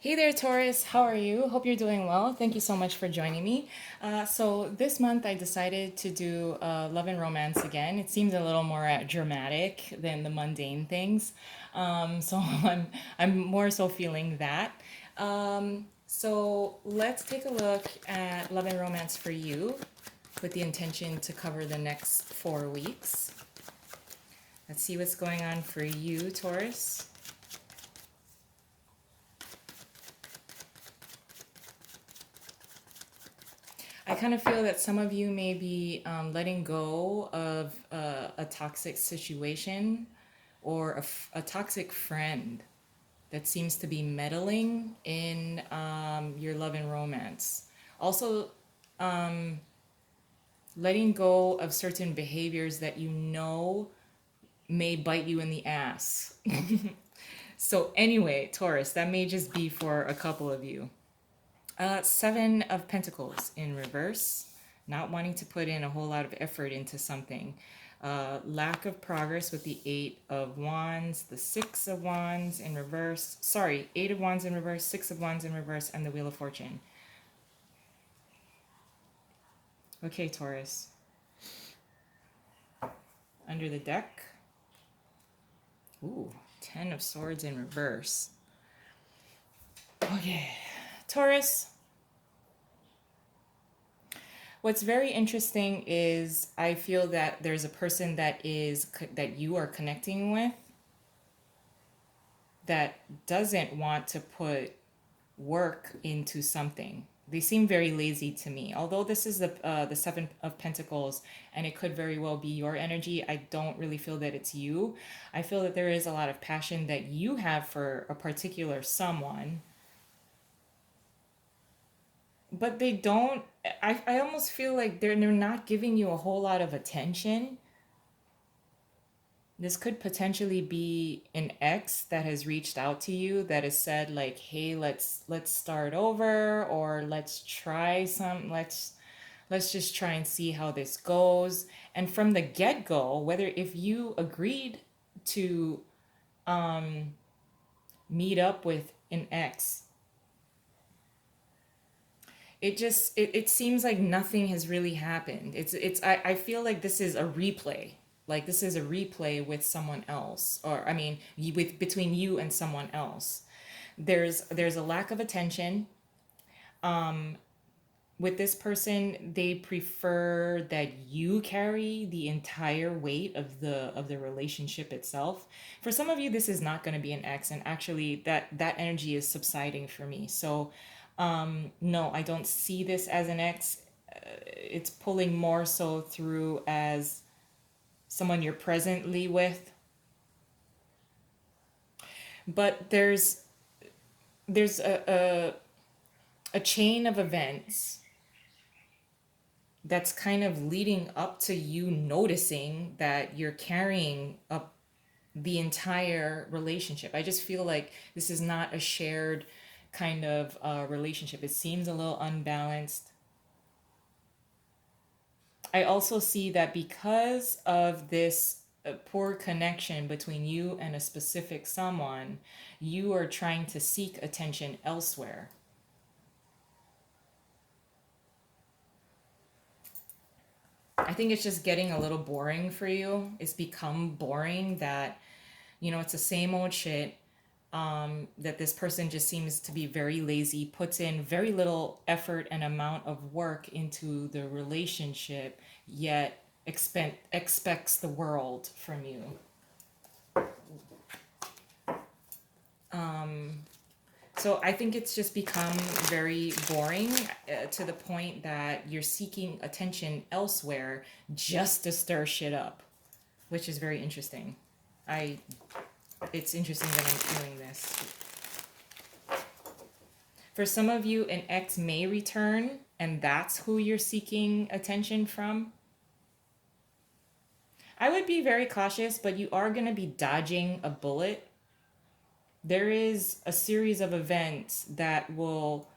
Hey there, Taurus. How are you? Hope you're doing well. Thank you so much for joining me. So this month I decided to do love and romance again. It seems a little more dramatic than the mundane things. So I'm more so feeling that. So let's take a look at love and romance for you with the intention to cover the next 4 weeks. Let's see what's going on for you, Taurus. I kind of feel that some of you may be letting go of a toxic situation or a toxic friend that seems to be meddling in your love and romance. Also, letting go of certain behaviors that you know may bite you in the ass. So, anyway, Taurus, that may just be for a couple of you. Seven of Pentacles in reverse, not wanting to put in a whole lot of effort into something. Lack of progress with the Eight of Wands, the Six of Wands in reverse. Sorry, Eight of Wands in reverse, Six of Wands in reverse, and the Wheel of Fortune. Okay, Taurus. Under the deck. Ooh, Ten of Swords in reverse. Okay, Taurus. What's very interesting is I feel that there's a person that you are connecting with that doesn't want to put work into something. They seem very lazy to me. Although this is the Seven of Pentacles, and it could very well be your energy, I don't really feel that it's you. I feel that there is a lot of passion that you have for a particular someone, but they don't. I almost feel like they're not giving you a whole lot of attention. This could potentially be an ex that has reached out to you that has said like, "Hey, let's start over, or let's just try and see how this goes." And from the get-go, whether if you agreed to meet up with an ex, it seems like nothing has really happened. I feel like this is a replay. Like this is a replay with someone else, or I mean with between you and someone else. There's a lack of attention. With this person, they prefer that you carry the entire weight of the relationship itself. For some of you, this is not going to be an ex, and actually that energy is subsiding for me. So no, I don't see this as an ex. It's pulling more so through as someone you're presently with. But there's a chain of events that's kind of leading up to you noticing that you're carrying up the entire relationship. I just feel like this is not a shared kind of relationship. It seems a little unbalanced. I also see that because of this poor connection between you and a specific someone, you are trying to seek attention elsewhere. I think it's just getting a little boring for you. It's become boring that, it's the same old shit. That this person just seems to be very lazy, puts in very little effort and amount of work into the relationship, yet expects the world from you. So I think it's just become very boring to the point that you're seeking attention elsewhere just to stir shit up, which is very interesting. I It's interesting that I'm feeling this. For some of you, an ex may return, and that's who you're seeking attention from. I would be very cautious, but you are going to be dodging a bullet. There is a series of events that will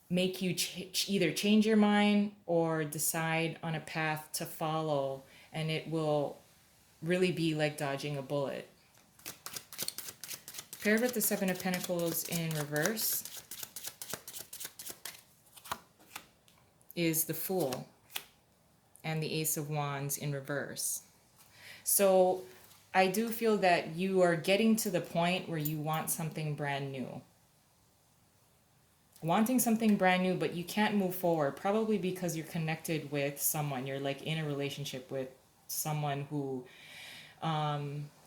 make you either change your mind or decide on a path to follow, and it will really be like dodging a bullet. Paired with the Seven of Pentacles in reverse is the Fool and the Ace of Wands in reverse. So I do feel that you are getting to the point where you want something brand new. Wanting something brand new, but you can't move forward, probably because you're connected with someone. You're like in a relationship with someone who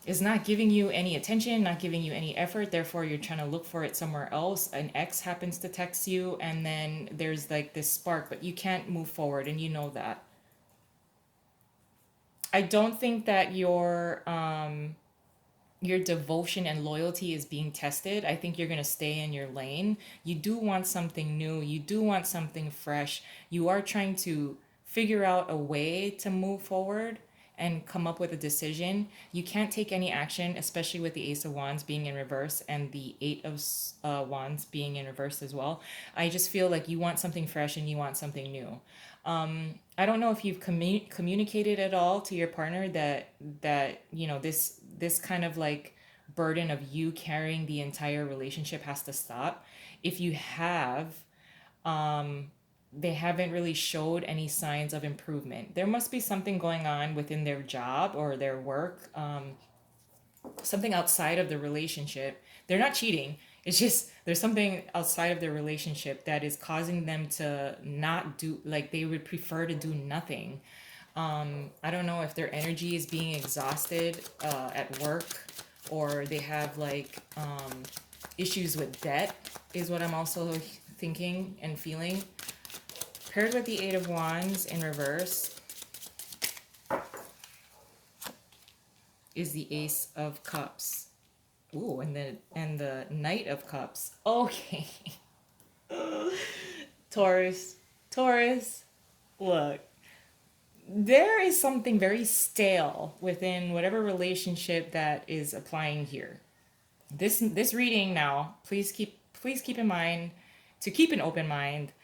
is not giving you any attention, not giving you any effort. Therefore, you're trying to look for it somewhere else. An ex happens to text you, and then there's like this spark, but you can't move forward, and you know that. I don't think that your devotion and loyalty is being tested. I think you're going to stay in your lane. You do want something new. You do want something fresh. You are trying to figure out a way to move forward and come up with a decision. You can't take any action, especially with the Ace of Wands being in reverse and the Eight of Wands being in reverse as well. I just feel like you want something fresh and you want something new. I don't know if you've communicated at all to your partner that this kind of like burden of you carrying the entire relationship has to stop. If you have, they haven't really showed any signs of improvement. There must be something going on within their job or their work, something outside of the relationship. They're not cheating. It's just there's something outside of their relationship that is causing them to not do, like they would prefer to do nothing. I don't know if their energy is being exhausted at work, or they have like issues with debt, is what I'm also thinking and feeling. Paired with the Eight of Wands in reverse is the Ace of Cups. Ooh, and the Knight of Cups. Okay. Taurus. Taurus. Look, there is something very stale within whatever relationship that is applying here. This reading now, please keep in mind to keep an open mind.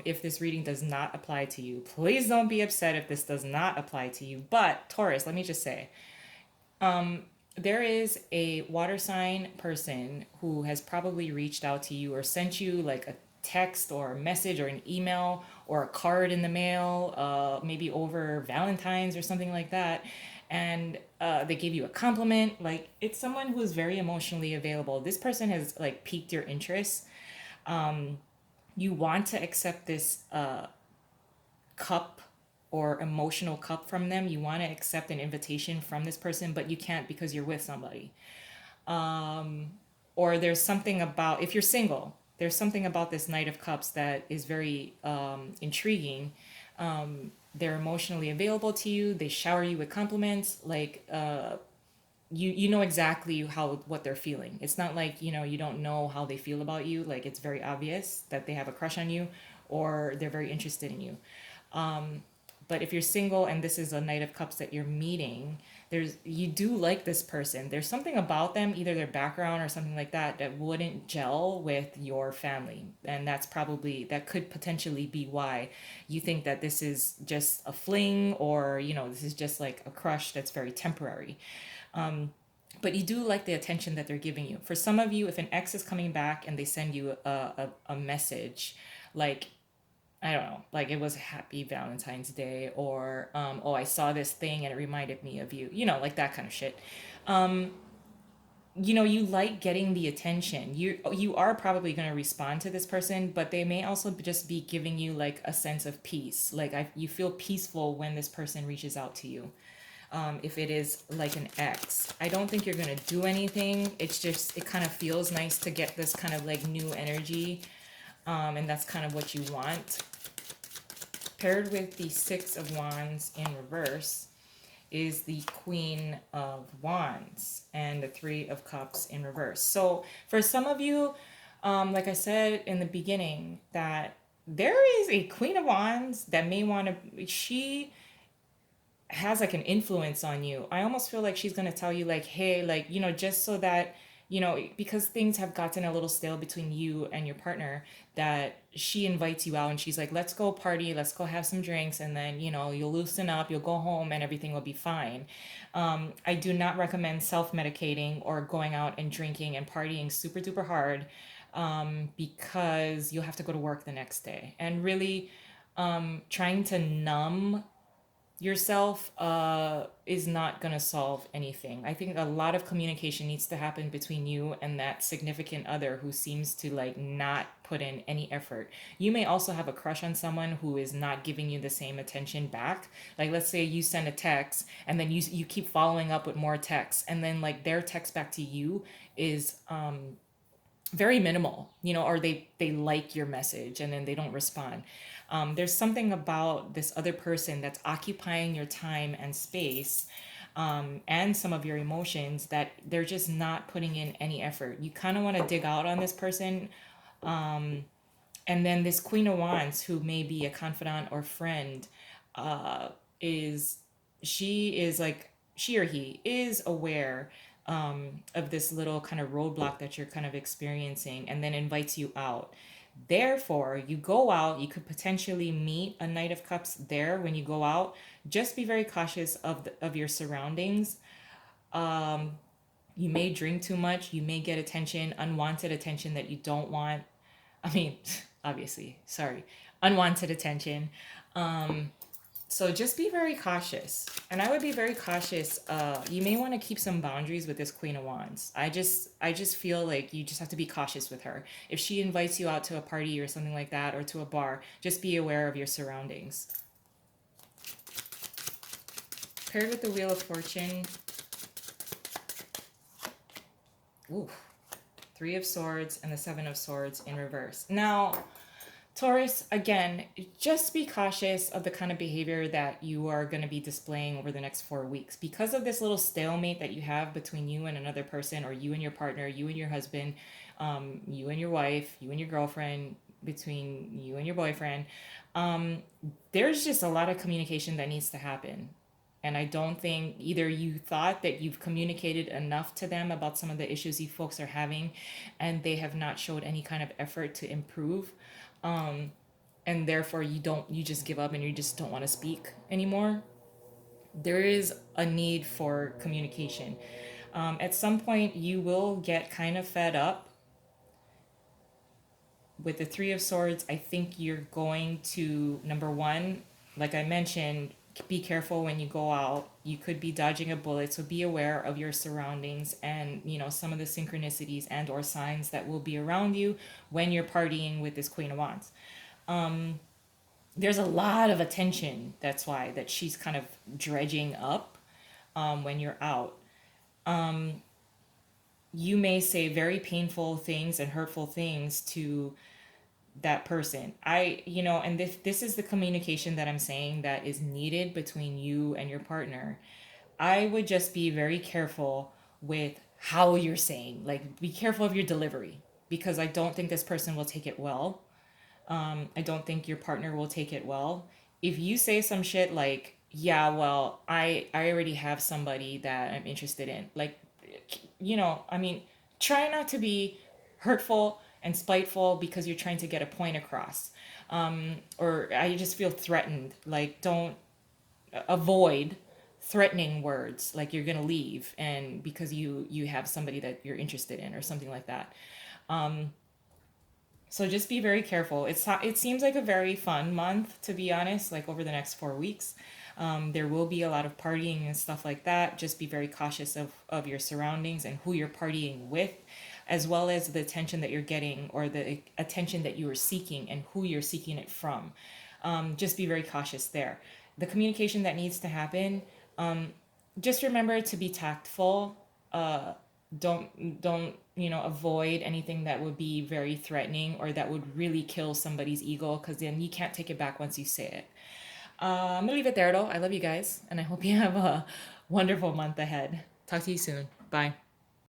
If this reading does not apply to you, please don't be upset if this does not apply to you. But Taurus, let me just say, there is a water sign person who has probably reached out to you or sent you like a text or a message or an email or a card in the mail, maybe over Valentine's or something like that. And they gave you a compliment. Like, it's someone who is very emotionally available. This person has like piqued your interest. You want to accept this cup or emotional cup from them. You want to accept an invitation from this person, but you can't because you're with somebody. Or there's something about, if you're single, there's something about this Knight of Cups that is very intriguing. They're emotionally available to you. They shower you with compliments. Like, you know exactly what they're feeling. It's not like, you don't know how they feel about you. Like, it's very obvious that they have a crush on you or they're very interested in you. But if you're single and this is a Knight of Cups that you're meeting, you do like this person. There's something about them, either their background or something like that, that wouldn't gel with your family. And that could potentially be why you think that this is just a fling, or, this is just like a crush that's very temporary. But you do like the attention that they're giving you. For some of you, if an ex is coming back and they send you a message, like, I don't know, like it was Happy Valentine's Day, or oh, I saw this thing and it reminded me of you, like that kind of shit. You like getting the attention. You are probably going to respond to this person, but they may also just be giving you like a sense of peace. Like, you feel peaceful when this person reaches out to you. If it is like an ex, I don't think you're going to do anything. It's just, it kind of feels nice to get this kind of like new energy. And that's kind of what you want. Paired with the Six of Wands in reverse is the Queen of Wands and the Three of Cups in reverse. So for some of you, like I said in the beginning, that there is a Queen of Wands that may want to, she has like an influence on you. I almost feel like she's going to tell you like, hey, like, just so that because things have gotten a little stale between you and your partner, that she invites you out and she's like, let's go party, let's go have some drinks, and then, you'll loosen up, you'll go home, and everything will be fine. I do not recommend self medicating or going out and drinking and partying super duper hard, because you'll have to go to work the next day. And really, trying to numb yourself is not going to solve anything. I think a lot of communication needs to happen between you and that significant other who seems to like not put in any effort. You may also have a crush on someone who is not giving you the same attention back. Like, let's say you send a text and then you keep following up with more texts, and then like their text back to you is very minimal, or they like your message and then they don't respond. There's something about this other person that's occupying your time and space, and some of your emotions, that they're just not putting in any effort. You kind of want to dig out on this person. And then this Queen of Wands, who may be a confidant or friend, uh, is she or he is aware of this little kind of roadblock that you're kind of experiencing, and then invites you out. Therefore, you go out, you could potentially meet a Knight of Cups there when you go out. Just be very cautious of your surroundings. You may drink too much, you may get attention, unwanted attention that you don't want. I mean, obviously, sorry, unwanted attention. So just be very cautious. And I would be very cautious. You may want to keep some boundaries with this Queen of Wands. I just feel like you just have to be cautious with her. If she invites you out to a party or something like that, or to a bar, just be aware of your surroundings. Paired with the Wheel of Fortune. Ooh. Three of Swords and the Seven of Swords in reverse. Now, Taurus, again, just be cautious of the kind of behavior that you are going to be displaying over the next 4 weeks. Because of this little stalemate that you have between you and another person, or you and your partner, you and your husband, you and your wife, you and your girlfriend, between you and your boyfriend, there's just a lot of communication that needs to happen. And I don't think either you thought that you've communicated enough to them about some of the issues you folks are having, and they have not showed any kind of effort to improve, and therefore you just give up and you just don't want to speak anymore. There is a need for communication. At some point you will get kind of fed up with the Three of Swords. I think you're going to, number one, like I mentioned, be careful when you go out. You could be dodging a bullet, so be aware of your surroundings, and some of the synchronicities and or signs that will be around you when you're partying with this Queen of Wands. There's a lot of attention, that's why, that she's kind of dredging up when you're out. You may say very painful things and hurtful things to that person. And this is the communication that I'm saying that is needed between you and your partner. I would just be very careful with how you're saying, like, be careful of your delivery, because I don't think this person will take it well. I don't think your partner will take it well. If you say some shit like, yeah, well, I already have somebody that I'm interested in, like, I mean, try not to be hurtful and spiteful because you're trying to get a point across. Or I just feel threatened. Like, don't avoid threatening words like you're going to leave, and because you have somebody that you're interested in or something like that. So just be very careful. It seems like a very fun month, to be honest, like over the next 4 weeks. There will be a lot of partying and stuff like that. Just be very cautious of your surroundings and who you're partying with, as well as the attention that you're getting, or the attention that you are seeking and who you're seeking it from. Just be very cautious there. The communication that needs to happen, just remember to be tactful. Don't avoid anything that would be very threatening or that would really kill somebody's ego, because then you can't take it back once you say it. I'm gonna leave it there though. I love you guys, and I hope you have a wonderful month ahead. Talk to you soon. Bye.